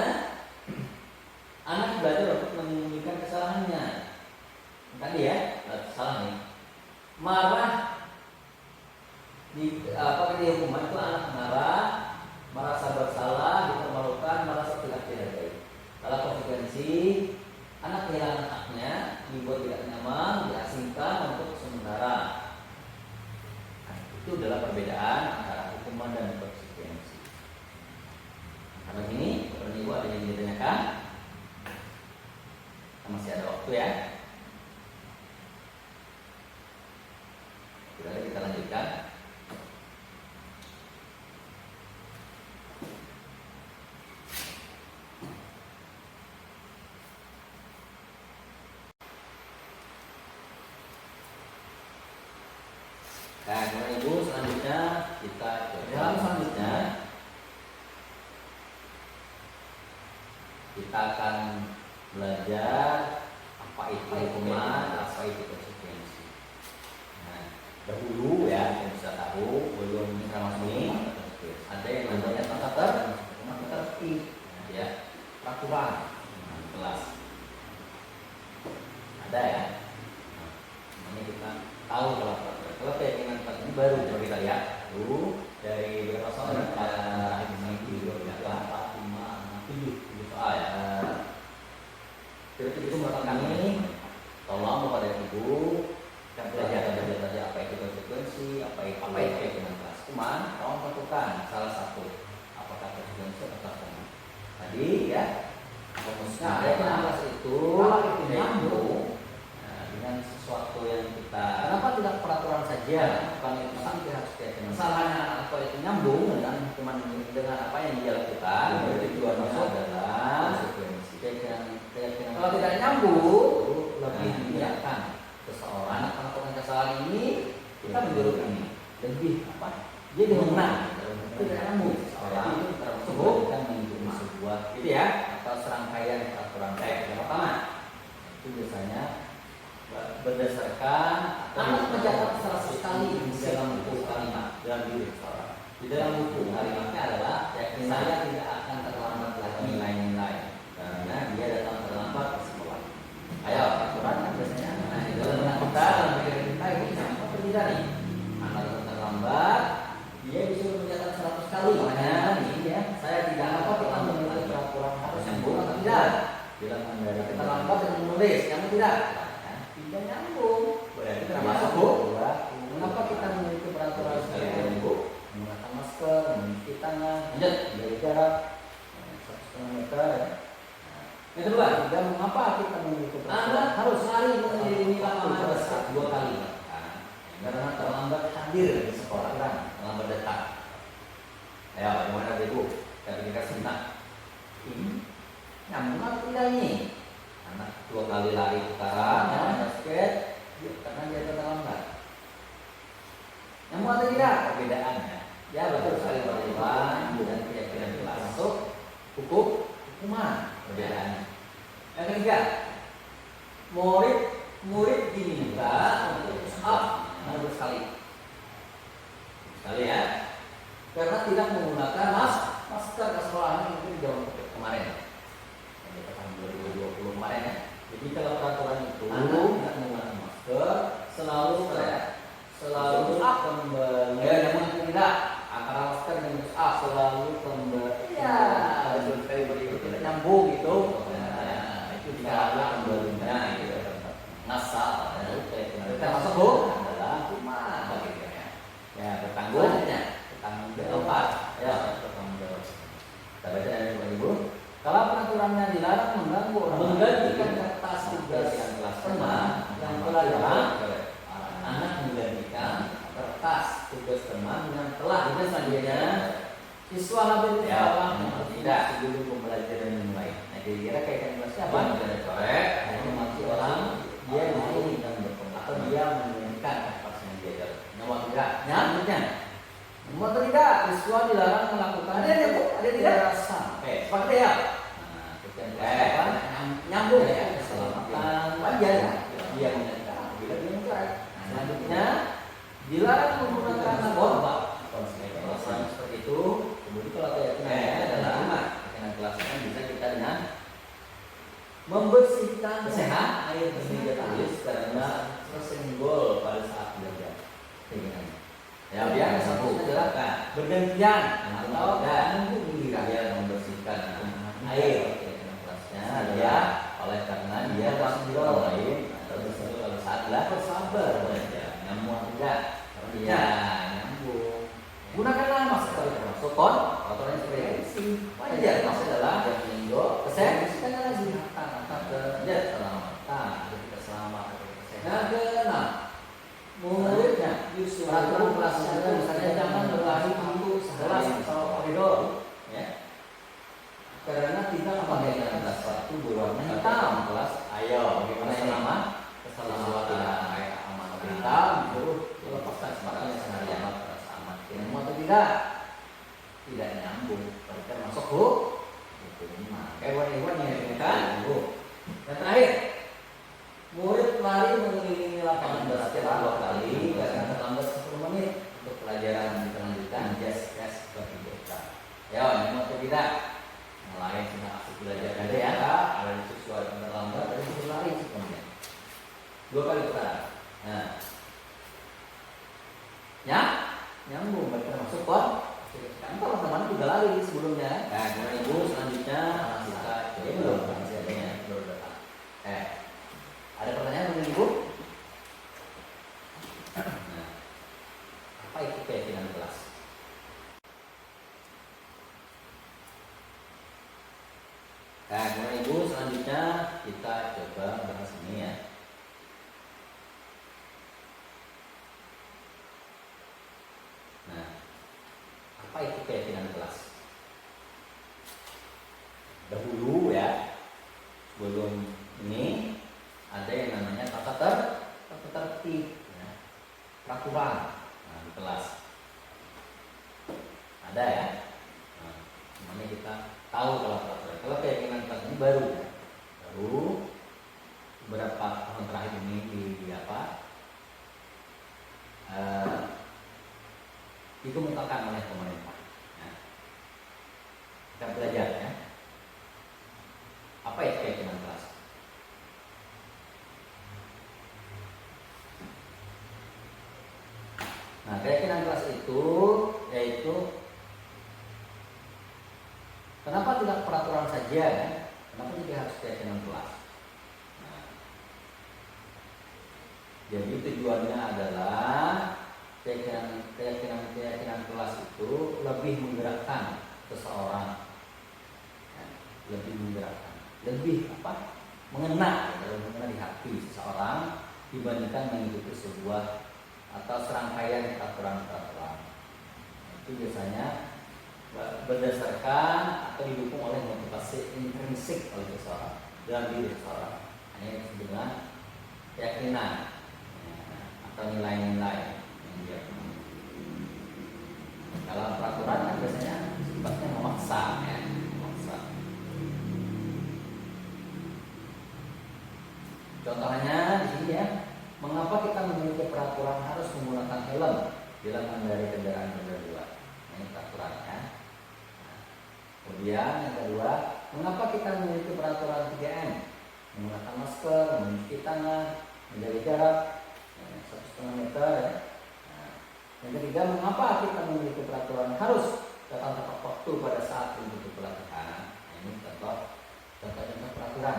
anak belajar untuk menyembunyikan kesalahannya. Tadi ya, salah nih. Marah di hukuman itu anak marah, merasa bersalah, dipermalukan, merasa tidak dihargai. Kalau konsekuensi anak kehilangan haknya, dibuat tidak nyaman, diasingkan untuk sementara. Nah, itu adalah perbedaan antara hukuman dan konsekuensi. Karena ini, Bapak Ibu ada yang ditanyakan? Masih ada waktu ya. Kita lanjutkan. Nah, Bapak Ibu, selanjutnya kita akan belajar apa itu hukuman, apa itu konsekuensi. Nah, dahulu ya kita bisa tahu belum kita masuk ini ada yang namanya tata tertib, ya peraturan kelas ada ya. Nah, ini kita tahu kalau peraturan. Kalau keyakinan ini baru coba kita lihat dulu dari beberapa soal ada ini juga ada 4, 5, 7 soal ya. Jadi itu menurut kami tolong kepada ibu dan belajar saja apa itu konsekuensi, apa itu keyakinan kelas. Cuman tolong tentukan salah satu apakah konsekuensi atau hukuman. Tadi ya rumusnya keyakinan kelas itu nyambung dengan sesuatu yang kita. Kenapa tidak peraturan saja? Bukan itu sampai harus keyakinan. Salahnya atau itu nyambung dengan hukuman dengan apa yang dia lakukan. Tujuannya adalah konsekuensi keyakinan. Kalau tidak nyambung, lebih dibiarkan seseorang melakukan kesalahan ini, kita menurut ini lebih apa? Jadi menang. Tidak nyambung seseorang tersebut dan mengikuti sebuah gitu ya atau serangkaian peraturan kayak yang pertama itu biasanya berdasarkan anak mencatat 100 kali di dalam buku kalimat dalam diri seseorang. Di dalam buku kalimatnya adalah yakin saya tidak akan terlambat lagi nilai-nilai karena dia datang terlambat ke sekolah. Ayo aturan kan biasanya. Nah di dalam benak kita dalam pikiran kita ini apa tidak nih? Anak datang terlambat, dia disuruh mencatat 100 kali. Makanya nih ya, saya tidak apa kita memiliki peraturan harus nyambung atau tidak. Bila anda terlambat dengan menulis, kamu tidak. Tidak nyambung. Berarti termasuk mengapa kita memiliki peraturan seperti itu? Menggunakan masker, mencuci tangan, menjaga jarak 1,5 meter. Yang kedua, juga mengapa kita memiliki peraturan harus lari mengiringi lapangan basket 2 kali? Karena terlambat hadir di sekolah, terlambat datang. Ayo, bagaimana ibu? Kita berikan sebentar. Ini nyambung atau tidak ini? Anak 2 kali lari utara, basket, karena dia terlambat. Nyambung atau tidak? Perbedaannya. Ya betul sekali Pak dan keyakinan kelas masuk hukuman perbedaannya. Yang ketiga, murid diminta untuk harus sekali ya, karena tidak menggunakan masker ke sekolah. Mungkin jauh kemarin tahun 2020 kemarin ya, Jadi kalau peraturan itu Anda tidak menggunakan masker, selalu selalu kembali. Ya, namun tidak. Antara masker dan selalu kembali. Ya, betul sekali begitu. Tidak nyambung itu. Itu selalu kembali. Itu ngasal. Kita masuk bu. Adalah rumah. Ya, bertanggung jawab. Ya, bertanggung jawab. Kita baca dari Ibu. Kalau peraturannya dilarang mengganggu orang menggantikan kertas tugas yang telah teman yang telah dilarang, anak menggantikan kertas tugas teman yang telah tugas selanjutnya siswa habis sekolah tidak sebelum pembelajaran dimulai. Nah, kira-kira kaitan dengan siapa? Tidak corek, hanya maksud orang dia main dan berkembang atau dia menggantikan kertas yang diajar. Nomor tiga, nyambutnya. Nomor tiga, siswa dilarang melakukan ada tidak sampai seperti ya. Nyambung ya, keselamatan wajar dia menyatakan bila dia mencorek. Selanjutnya dilarang menggunakan narkoba. Alasan seperti itu. Kemudian kalau keyakinan adalah keyakinan kelasnya bisa kita dengan membersihkan sehat air bersih tulis karena tersenggol pada saat belajar. Keinginannya. Ya biar satu adalah bergantian atau dia membersihkan air. Dia oleh karena dia tersenggol lain atau tersenggol pada saat belajar sabar belajar. Nyambung tidak? Ya nyambung. Gunakanlah masker termasuk kotoran seperti wajar. Maksud adalah yang menyenggol kesehatan kesehatan atau keselamatan keselamatan. Nah keenam, muridnya peraturan kelasnya misalnya jangan berlari untuk kelas atau koridor, ya. Karena tidak memakaikan kelas waktu berwarna hitam kelas. Ayo bagaimana keselamatan kayak aman hitam terus lepaskan semangatnya seharian kelas aman. Yang mau atau tidak nyambung. Mereka masuk itu hewan-hewan yang digunakan. Yang terakhir, murid lari mengelilingi lapangan basket 2 kali karena terlambat 10 menit untuk pelajaran berlanjutan jas bagi mereka. Ya, yang mau atau tidak? Lain sudah asik belajar ada ya, ada siswa yang terlambat dari berlari sebenarnya 2 kali putaran. Nah, ya nyambung mereka masuk kan teman-teman juga lari sebelumnya. Nah, kemudian ibu selanjutnya kita belum datang. Ada pertanyaan mengenai ibu? Nah, apa itu keyakinan kelas? Nah, kemudian ibu selanjutnya kita coba bahas ini ya. Nah, apa itu keyakinan kelas? Dahulu ya, sebelum ini ada yang namanya tata tertib, ya. Peraturan di kelas. Ada ya. Nah, semuanya kita tahu kalau peraturan. Kalau keyakinan kelas ini baru beberapa tahun terakhir ini dikemukakan oleh pemerintah. Ya. Kita belajar ya. Apa itu keyakinan kelas? Nah, keyakinan kelas itu yaitu kenapa tidak peraturan saja ya? Kenapa juga harus keyakinan kelas? Nah, jadi tujuannya adalah keyakinan kelas itu lebih menggerakkan seseorang, ya, lebih menggerakkan, lebih mengena di hati seseorang dibandingkan mengikuti sebuah atau serangkaian peraturan-peraturan. Itu biasanya berdasarkan atau didukung oleh motivasi intrinsik oleh seseorang dalam diri seseorang. Hanya yang disebut dengan keyakinan atau nilai-nilai yang dia punya. Dalam peraturan kan biasanya sifatnya memaksa, ya, memaksa. Contohnya di sini ya, mengapa kita memiliki peraturan harus menggunakan helm bila mengendarai kendaraan roda 2? Ini peraturannya. Kemudian yang kedua, mengapa kita memiliki peraturan 3M? menggunakan masker, mencuci tangan, menjaga jarak 1,5 meter. Ya. Nah, yang ketiga, mengapa kita memiliki peraturan harus datang tepat waktu pada saat mengikuti pelatihan? Nah, ini contoh peraturan.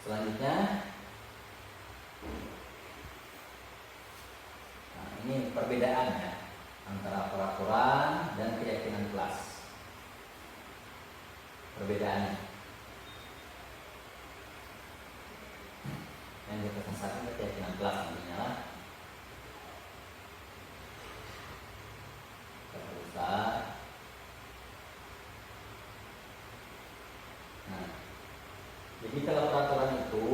Selanjutnya, nah ini perbedaannya antara peraturan dan keyakinan kelas. Perbedaannya yang kita sasarkan ke keyakinan kelas nantinya lah. Nah, jadi kalau peraturan itu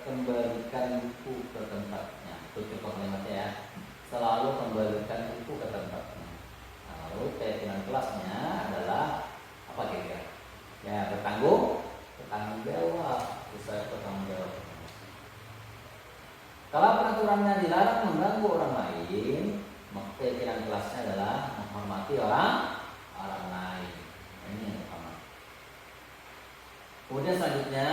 kembalikan buku ke tempatnya. Itu contoh kalimatnya ya. Selalu kembalikan buku ke tempatnya. Nah, lalu keyakinan kelasnya adalah apa kira-kira? Ya, bertanggung jawab. Bisa bertanggung jawab. Kalau peraturannya dilarang mengganggu orang lain, maka keyakinan kelasnya adalah menghormati orang lain. Ini yang pertama. Kemudian selanjutnya,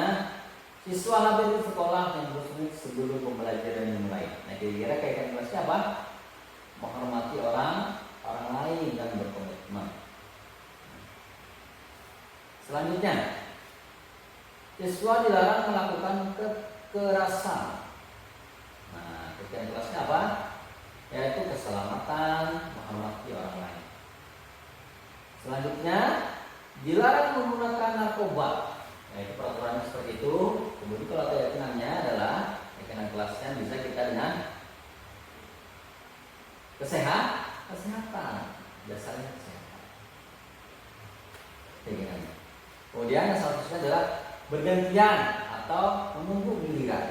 siswa hadir di sekolah yang bersunyi sebelum pembelajaran dimulai. Nah, kira-kira keyakinan kelasnya apa? Menghormati orang lain dan berkomitmen. Selanjutnya, siswa dilarang melakukan kekerasan. Nah, keyakinan kelasnya apa? Yaitu keselamatan, menghormati orang lain. Selanjutnya, dilarang menggunakan narkoba. Yaitu peraturannya seperti itu. Kemudian kalau keyakinannya adalah keyakinan kelasnya bisa kita dengan kesehatan. Dasarnya kesehatan. Keinginannya. Kemudian yang selanjutnya adalah bergantian atau menunggu giliran.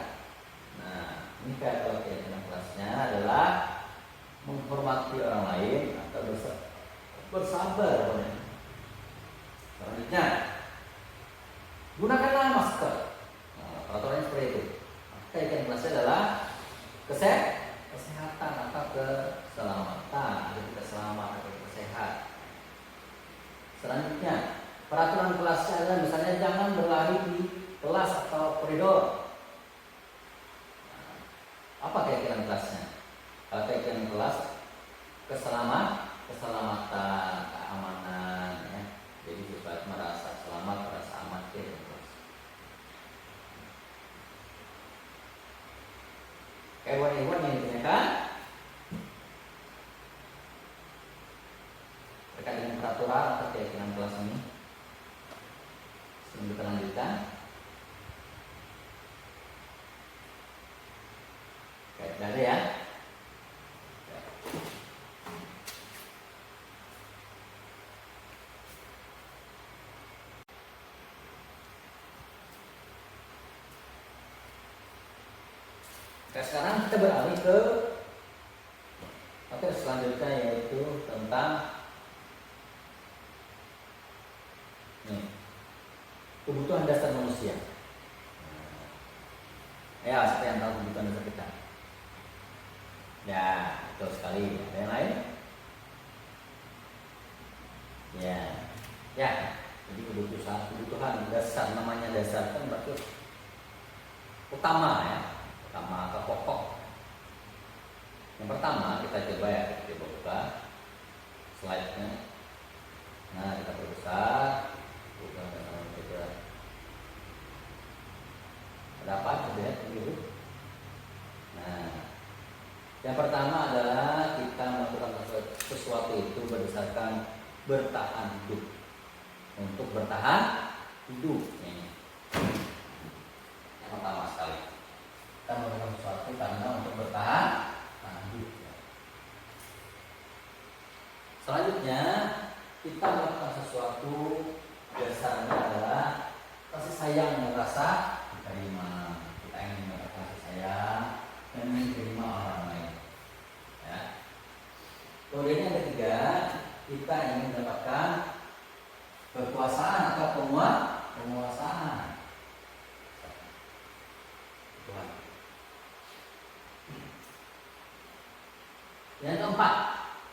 Nah, ini kalau keyakinan kelasnya adalah menghormati orang lain atau bersabar. Selanjutnya, gunakanlah masker. Nah, peraturannya seperti itu. Keyakinan kelasnya adalah kesehatan atau keselamatan, agar kita selamat, agar kita sehat. Selanjutnya, peraturan kelasnya adalah misalnya jangan berlari di kelas atau koridor. Nah, apa keyakinan kelasnya? Kalau keyakinan kelas keselamatan, keamanan, ya. Jadi siswa merasa selamat, merasa aman di kelas. Hewan-hewan yang digunakan terkait dengan peraturan atau keyakinan kelas ini. Sebelum kita lanjutkan, oke, ada ya. Oke, sekarang kita beralih ke materi selanjutnya, yaitu tentang kebutuhan dasar manusia. Ya, seperti yang tahu kebutuhan dasar kita. Ya, betul sekali. Ada yang lain? Ya. Jadi kebutuhan dasar, namanya dasar kan berarti utama ya. Utama atau pokok. Yang pertama kita coba buka slide-nya. Nah, kita perbesar. Ada apa? Coba lihat dulu. Nah, yang pertama adalah kita melakukan sesuatu itu berdasarkan bertahan hidup. Untuk bertahan hidup. Ini. Yang pertama sekali. Kita melakukan sesuatu karena untuk bertahan hidup. Selanjutnya kita melakukan sesuatu dasarnya adalah kasih sayang dan rasa terima. Kita ingin mendapatkan kasih sayang dan menerima orang lain. Ya. Kemudian yang ketiga, kita ingin mendapatkan kekuasaan atau penguasaan. Yang keempat,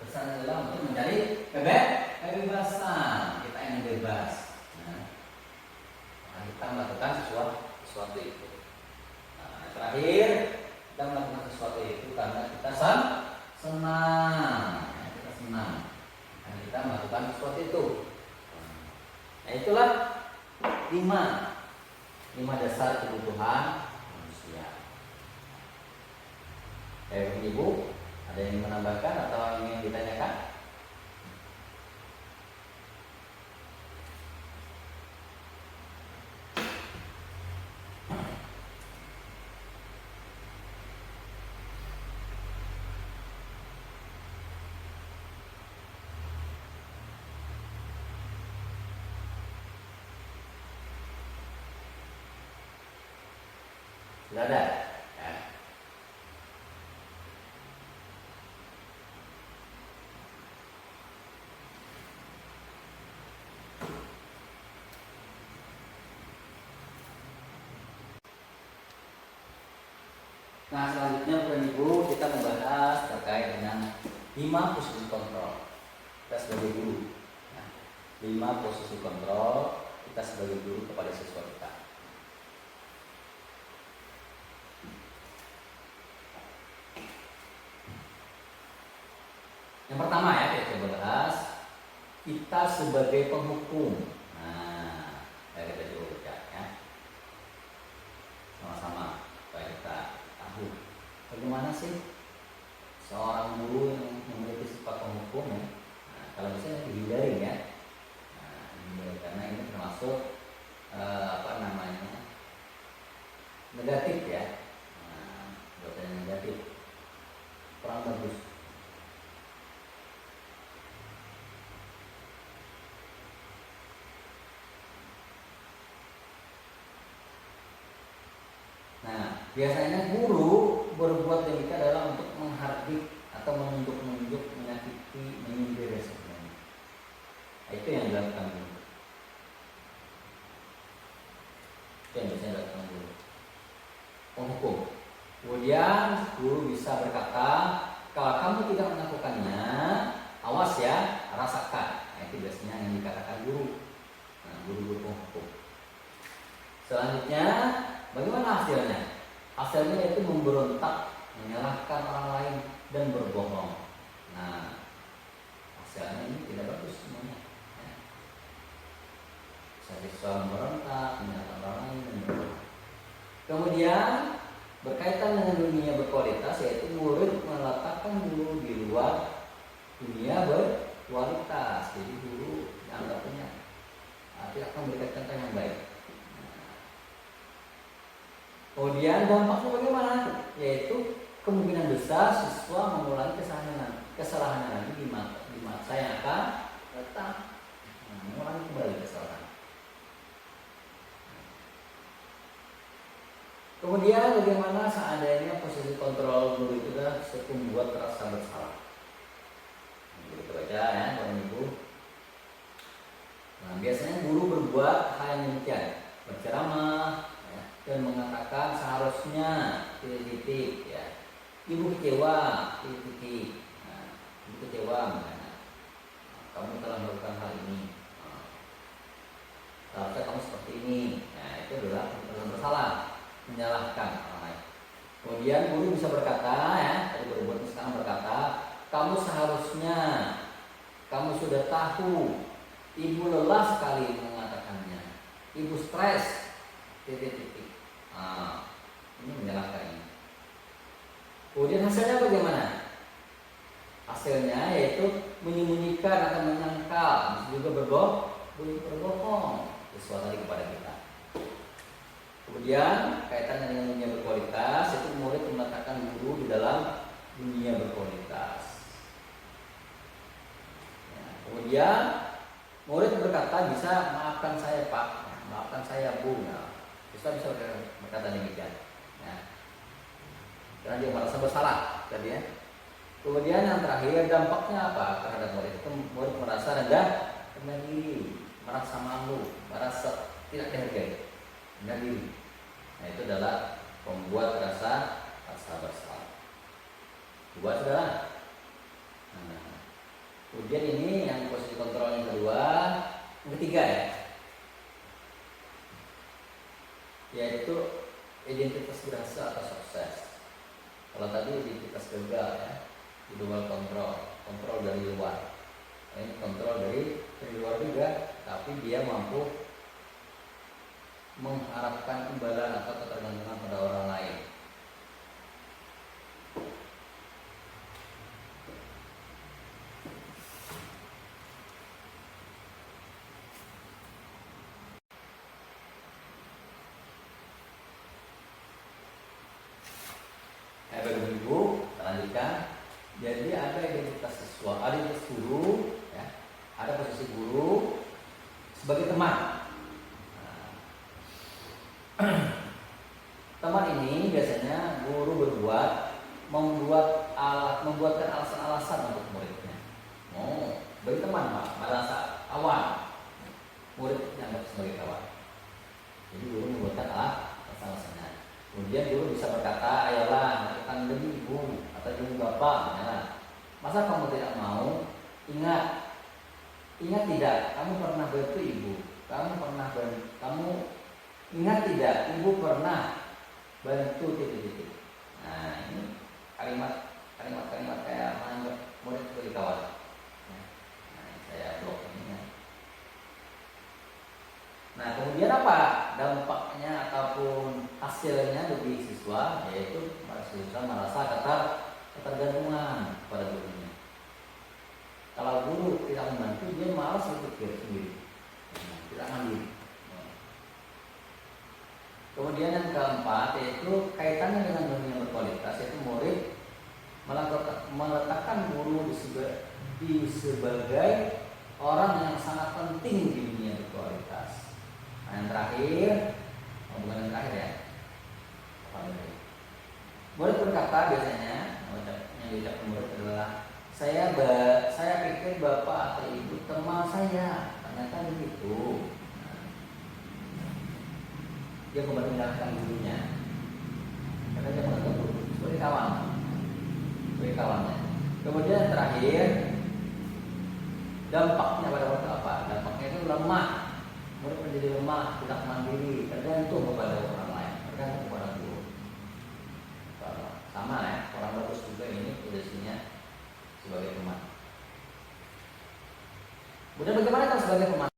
pesan adalah untuk mencari kebebasan. Kita ingin bebas. Nah, kita melakukan sesuatu itu. Nah, terakhir, kita melakukan sesuatu itu karena kita senang. Kita senang. Nah, kita melakukan sesuatu itu. Nah, itulah 5 dasar kebutuhan manusia. Ibu, ada yang menambahkan atau ingin ditanyakan? Sudah ada? Ya. Nah, selanjutnya Bapak Ibu, kita membahas terkait dengan 5 posisi kontrol kita sebagai guru. Nah, 5 posisi kontrol kita sebagai guru kepada siswa kita. Yang pertama ya, kita coba bahas kita sebagai penghukum. Nah, kita coba baca ya, sama-sama supaya kita tahu bagaimana sih seorang guru yang memiliki sifat penghukum ya. Nah, kalau misalnya dihindari ya, karena ini termasuk negatif ya, buatan negatif, kurang bagus. Nah, biasanya guru berbuat demikian adalah untuk menghardik atau menunjuk-nunjuk, menyakiti, menyindir sebenarnya. Itu yang dilakukan guru. Itu yang biasanya dilakukan guru. Penghukum. Kemudian guru bisa berkata, kalau kamu tidak melakukannya, awas ya, rasakan. Nah, itu biasanya yang dikatakan guru. Nah, guru-guru penghukum. Selanjutnya, bagaimana hasilnya? Hasilnya yaitu memberontak, menyalahkan orang lain, dan berbohong. Nah, hasilnya ini tidak bagus semuanya. Ya. Siswa memberontak, menyalahkan orang lain, dan berbohong. Kemudian berkaitan dengan dunia berkualitas, yaitu murid meletakkan guru di luar dunia berkualitas. Jadi guru dianggapnya tidak memberikan contoh yang baik. Kemudian dampaknya bagaimana? Yaitu kemungkinan besar siswa mengulangi kesalahan lagi di masa yang akan datang. Mengulangi kembali kesalahan. Kemudian bagaimana seandainya posisi kontrol guru itu adalah membuat rasa bersalah. Kita baca ya, Bapak Ibu. Nah, biasanya guru berbuat hal yang demikian, berceramah dan mengatakan seharusnya titik ya, ibu kecewa titik. Nah, ibu kecewa misalnya, kamu telah melakukan hal ini, seharusnya kamu seperti ini. Nah, itu adalah bersalah, menyalahkan orang lain. Kemudian guru bisa berkata ya, tadi berbuat sekarang berkata, kamu seharusnya, kamu sudah tahu, ibu lelah sekali mengatakannya, ibu stres titik. Ini menyalahkan ini. Kemudian hasilnya bagaimana? Hasilnya yaitu menyembunyikan atau menyangkal, juga berbohong sesuatu tadi kepada kita. Kemudian kaitan dengan dunia berkualitas, itu murid meletakkan guru di dalam dunia berkualitas. Ya, kemudian murid berkata, bisa maafkan saya Pak, maafkan saya Bu. Nah, bisa berkata demikian. Ya. Karena dia merasa bersalah tadi ya. Kemudian yang terakhir, dampaknya apa terhadap murid? Itu murid merasa rendah diri, merasa malu, merasa tidak dihargai, rendah diri. Nah, itu adalah membuat rasa bersalah. Buat saudara. Kemudian ini yang posisi kontrol yang kedua, yang ketiga ya, yaitu identitas berhasil atau sukses. Kalau tadi identitas gagal ya, di luar kontrol dari luar. Ini kontrol dari luar juga, tapi dia mampu mengharapkan imbalan atau ketergantungan pada orang lain. Bapak Ibu, kita lanjutkan. Jadi ada identitas siswa, ada identitas guru, ya. Ada posisi guru sebagai teman. Teman ini biasanya guru membuatkan alasan-alasan untuk muridnya. Bagi teman Pak, pada saat awal murid dianggap sebagai kawan. Jadi guru membuatkan alasan-alasannya. Kemudian guru bisa berkata, ayolah lakukan demi ibu atau demi bapak. Ya. Masa kamu tidak mau? Ingat tidak? Kamu pernah bantu ibu. Kamu ingat tidak? Ibu pernah bantu titik-titik. Nah ini kalimat kayak menganggap murid sebagai kawan. Nah, saya blok ini. Ya. Nah kemudian apa dampaknya ataupun hasilnya bagi siswa, yaitu siswa merasa ketergantungan pada gurunya. Kalau guru tidak membantu, dia malas berpikir sendiri, tidak mandiri. Kemudian yang keempat yaitu kaitannya dengan dunia berkualitas, yaitu murid meletakkan guru sebagai orang yang sangat penting di dunia berkualitas. Nah, yang terakhir, bukan yang terakhir ya. Murid berkata biasanya, yang diucapkan murid adalah saya pikir bapak atau ibu teman saya, ternyata begitu. Dia kembali menyalahkan gurunya, karena dia menganggap guru sebagai kawannya. Kemudian yang terakhir, dampaknya pada waktu apa? Dampaknya itu lemah. Murid menjadi lemah, tidak mandiri, tergantung kepada orang lain, tergantung kepada guru. Sama ya, orang bagus juga ini posisinya sebagai teman. Kemudian bagaimana kalau sebagai teman?